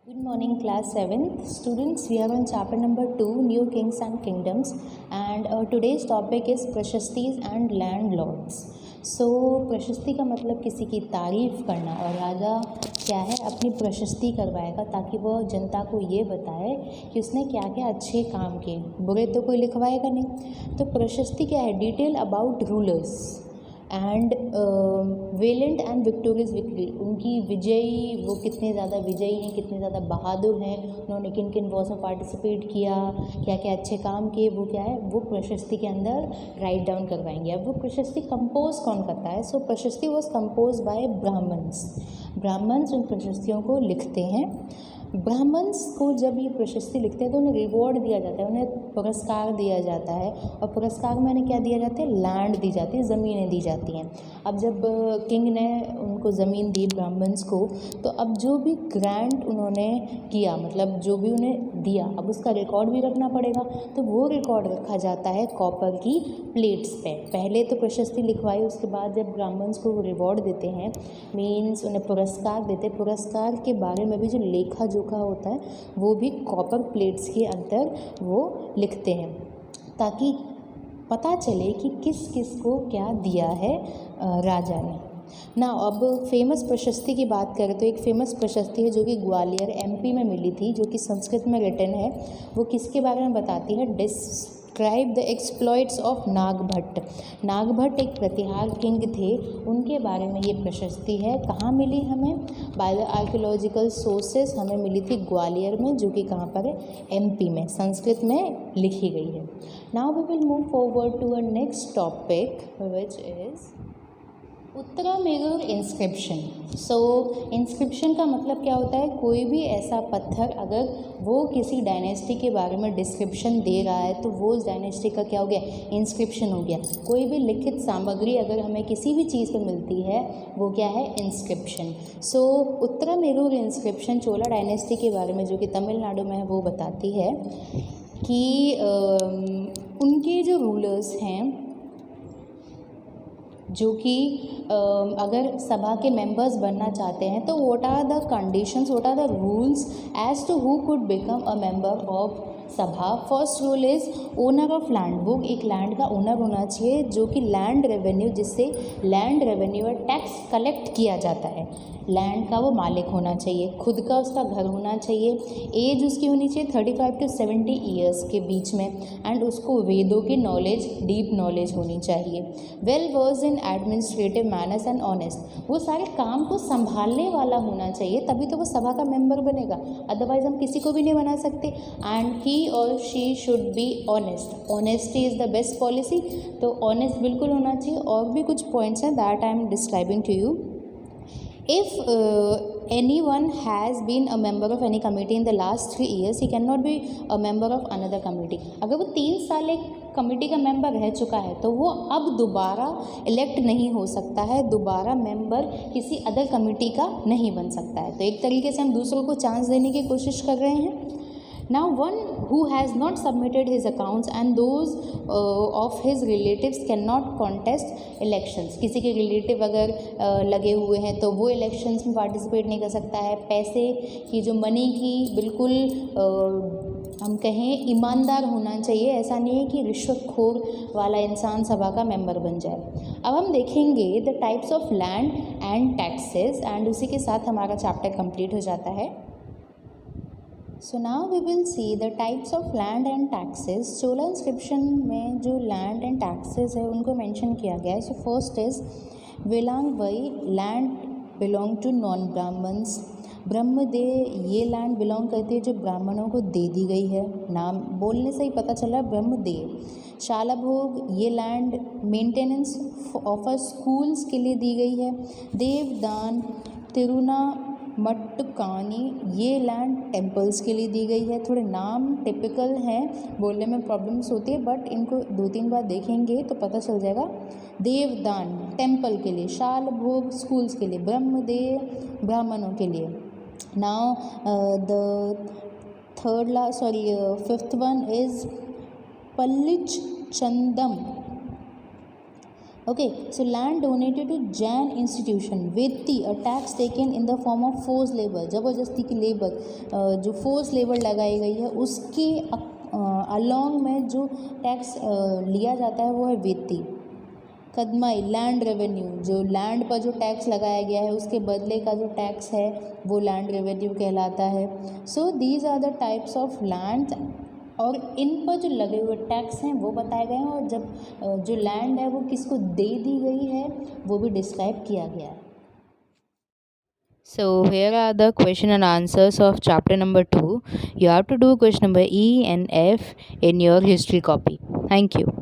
Good morning, class 7th. Students, we are on chapter number 2, New Kings and Kingdoms, and today's topic is Prashastis and Landlords. So, प्रशस्ति का मतलब किसी की तारीफ़ करना, और राजा क्या है अपनी प्रशस्ति करवाएगा ताकि वह जनता को ये बताए कि उसने क्या क्या अच्छे काम किए, बुरे तो कोई लिखवाएगा नहीं। तो प्रशस्ति क्या है? Detail about rulers and valent and victorious victory, उनकी विजयी, वो कितने ज़्यादा विजयी हैं, कितने ज़्यादा बहादुर हैं, उन्होंने किन किन वॉर्स में पार्टिसिपेट किया, क्या क्या अच्छे काम किए, वो क्या है वो प्रशस्ति के अंदर राइट डाउन करवाएंगे। अब वो प्रशस्ति कंपोज कौन करता है? सो प्रशस्ति वॉज कंपोज बाय ब्राह्मण्स उन प्रशस्तियों को लिखते हैं। ब्राह्मण्स को जब ये प्रशस्ति लिखते हैं तो उन्हें रिवॉर्ड दिया जाता है, उन्हें पुरस्कार दिया जाता है, और पुरस्कार में उन्हें क्या दिया जाता है? लैंड दी जाती है, ज़मीनें दी जाती हैं। अब जब किंग ने उनको ज़मीन दी ब्राह्मण्स को, तो अब जो भी ग्रांट उन्होंने किया, मतलब जो भी उन्हें दिया, अब उसका रिकॉर्ड भी रखना पड़ेगा। तो वो रिकॉर्ड रखा जाता है कॉपर की प्लेट्स पे। पहले तो प्रशस्ति लिखवाई, उसके बाद जब ब्राह्मण्स को रिवॉर्ड देते हैं, मीन्स उन्हें पुरस्कार देते, पुरस्कार के बारे में भी जो लेखा जोखा होता है वो भी कॉपर प्लेट्स के अंदर वो लिखते हैं, ताकि पता चले कि किस किस को क्या दिया है राजा ने ना। अब फेमस प्रशस्ति की बात करें तो एक फेमस प्रशस्ति है जो कि ग्वालियर एमपी में मिली थी, जो कि संस्कृत में रिटन है। वो किसके बारे में बताती है? Describe the exploits of Nagabhata. Nagabhata एक प्रतिहार किंग थे, उनके बारे में ये प्रशस्ति है। कहाँ मिली हमें? बाय द आर्कियोलॉजिकल सोर्सेस हमें मिली थी ग्वालियर में, जो कि कहाँ पर है? एमपी में, संस्कृत में लिखी गई है। Now we will move forward to a next topic which is Uttaramerur inscription. So inscription का मतलब क्या होता है? कोई भी ऐसा पत्थर अगर वो किसी डायनेस्टी के बारे में डिस्क्रिप्शन दे रहा है तो वो उस डायनेस्टी का क्या हो गया? इंस्क्रिप्शन हो गया। कोई भी लिखित सामग्री अगर हमें किसी भी चीज़ पर मिलती है वो क्या है? इंस्क्रिप्शन। सो उत्तरामेरूर इंस्क्रिप्शन चोला डायनेस्टी के बारे में, जो कि तमिलनाडु में है, वो बताती है कि उनके जो रूलर्स हैं, जो कि अगर सभा के मेंबर्स बनना चाहते हैं, तो what are the conditions, what are the rules as to who could become a member of sabha. First rule is owner of land. वो एक लैंड का ओनर होना चाहिए, जो कि लैंड रेवेन्यू, जिससे लैंड रेवेन्यू और टैक्स कलेक्ट किया जाता है, लैंड का वो मालिक होना चाहिए। खुद का उसका घर होना चाहिए। एज उसकी होनी चाहिए 35 to 70 ईयर्स के बीच में, एंड उसको वेदों की नॉलेज, डीप नॉलेज होनी चाहिए। Well verse in administrative manners and honest. वो सारे काम को संभालने वाला होना चाहिए, तभी तो वो सभा का मेंबर बनेगा, अदरवाइज हम किसी को भी नहीं बना सकते। एंड ही और she should be honest. Honesty is the best policy. तो ऑनेस्ट बिल्कुल होना चाहिए। और भी कुछ पॉइंट्स हैं that I am describing to you. If anyone has been a member of any committee in the last 3 years, he cannot be a member of another committee. अगर वो 3 साल एक कमेटी का मेंबर रह चुका है तो वो अब दोबारा इलेक्ट नहीं हो सकता है, दोबारा मेंबर किसी अदर कमेटी का नहीं बन सकता है। तो एक तरीके से हम दूसरों को चांस देने की कोशिश कर रहे हैं। Now, one who has not submitted his accounts and those of his relatives cannot contest elections. किसी के रिलेटिव अगर लगे हुए हैं तो वो इलेक्शंस में पार्टिसिपेट नहीं कर सकता है। पैसे की जो मनी की बिल्कुल हम कहें ईमानदार होना चाहिए, ऐसा नहीं है कि रिश्वतखोर वाला इंसान सभा का मेंबर बन जाए। अब हम देखेंगे the types of land and taxes, and उसी के साथ हमारा चैप्टर कंप्लीट हो जाता है। So now we will see the types of land and taxes. Chola inscription में जो लैंड एंड टैक्सेस है उनको मेंशन किया गया है। So first is Vellanvagai, land belong to non Brahmins. Brahmadeya, ये लैंड बिलोंग करती है जो ब्राह्मणों को दे दी गई है, नाम बोलने से ही पता चला ब्रह्मदे। शालाभोग, ये लैंड मेंटेनेंस ऑफ स्कूल्स के लिए दी गई है। देवदान, तिरुना मट्टकानी, ये लैंड टेम्पल्स के लिए दी गई है। थोड़े नाम टिपिकल हैं, बोलने में प्रॉब्लम्स होती है, बट इनको 2-3 बार देखेंगे तो पता चल जाएगा। देवदान टेम्पल के लिए, शालभोग स्कूल्स के लिए, ब्रह्मदेव ब्राह्मणों के लिए। Now the fifth one is Pallichchandam. Okay, so land donated to Jain institution, Vetti, a tax taken in the form of forced labor, ज़बरदस्ती की लेबर, जो फोर्स लेबर लगाई गई है उसके अलॉन्ग में जो टैक्स लिया जाता है वो है वेत्ती। कदमाई, लैंड रेवेन्यू, जो लैंड पर जो टैक्स लगाया गया है उसके बदले का जो टैक्स है वो लैंड रेवेन्यू कहलाता है। So these are the types of land, और इन पर जो लगे हुए टैक्स हैं वो बताए गए हैं, और जब जो लैंड है वो किसको दे दी गई है वो भी डिस्क्राइब किया गया है। So here are the question and answers of chapter number 2. You have to do question number E and F in your history copy. Thank you.